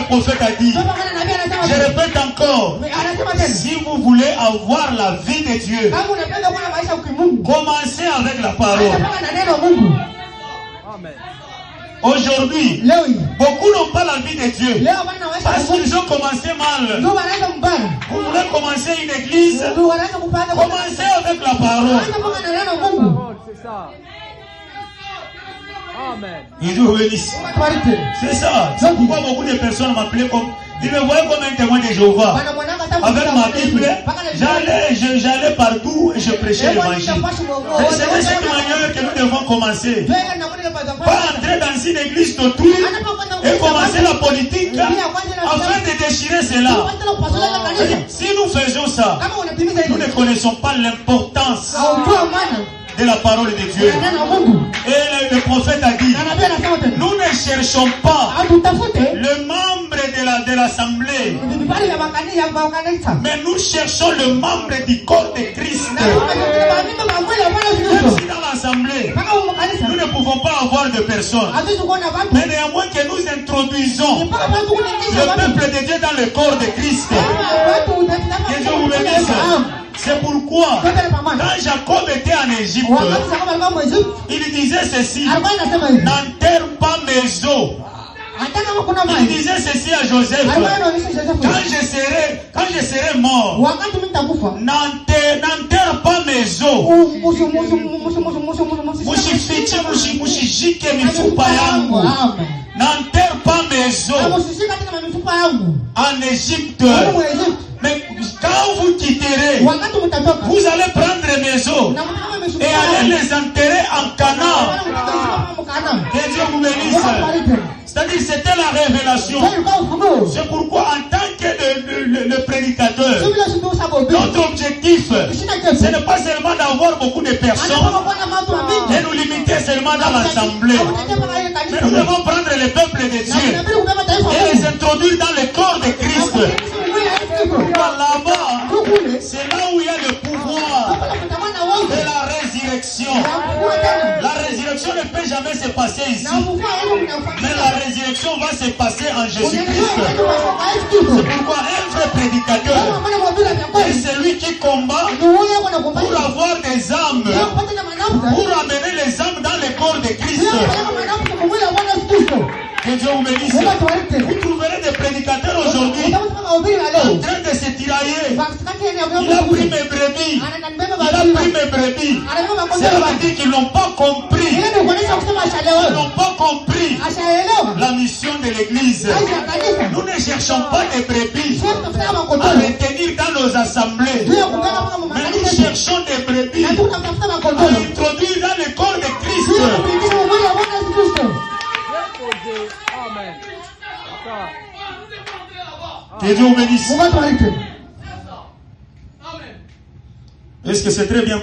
prophète a dit, je répète encore, si vous voulez avoir la vie de Dieu, commencez avec la parole. Aujourd'hui, beaucoup n'ont pas la vie de Dieu parce qu'ils ont commencé mal. Vous voulez commencer une église, commencez avec la parole. C'est ça. Amen. C'est ça. C'est pourquoi beaucoup de personnes m'appelaient comme... Ils me voyaient comme un témoin de Jéhovah. Avec ma Bible, j'allais partout et je prêchais l'évangile. Et c'est de cette manière que nous devons commencer. Pas entrer dans une église d'autour et commencer la politique afin de déchirer cela. Si nous faisons ça, nous ne connaissons pas l'importance de la parole de Dieu. Et le prophète a dit, nous ne cherchons pas le membre de l'assemblée, mais nous cherchons le membre du corps de Christ. Même si dans l'assemblée, nous ne pouvons pas avoir de personnes, mais néanmoins que nous introduisons le peuple de Dieu dans le corps de Christ. Que Dieu vous bénisse. C'est pourquoi, quand Jacob était en Égypte, il disait ceci, n'enterre pas mes os. Il disait ceci à Joseph, quand je serai mort, n'enterre pas mes os. Musishike mifupa yangu. N'enterre pas mes os en Égypte. Mais quand vous quitterez, vous allez prendre mes os et aller les enterrer en Canaan. Que Dieu vous bénisse. C'est-à-dire c'était la révélation. C'est pourquoi en tant que le prédicateur, notre objectif, ce n'est pas seulement d'avoir beaucoup de personnes et nous limiter seulement dans l'assemblée. Mais nous devons prendre le peuple de Dieu et les introduire dans le corps de Christ. Là-bas, c'est là où il y a le pouvoir de la résurrection. La résurrection ne peut jamais se passer ici, mais la résurrection va se passer en Jésus-Christ. C'est pourquoi un vrai prédicateur est celui qui combat pour avoir des âmes, pour amener les âmes dans le corps de Christ. Que Dieu vous bénisse. Vous trouverez des prédicateurs aujourd'hui en train de se tirailler. Il a pris mes brebis. Il a pris mes brebis. C'est-à-dire qu'ils n'ont pas compris. Ils n'ont pas compris la mission de l'église. Nous ne cherchons pas des brebis à retenir dans nos assemblées. Mais nous cherchons des brebis à introduire dans le corps de Christ. Amen. Que Dieu vous bénisse. Est-ce que c'est très bien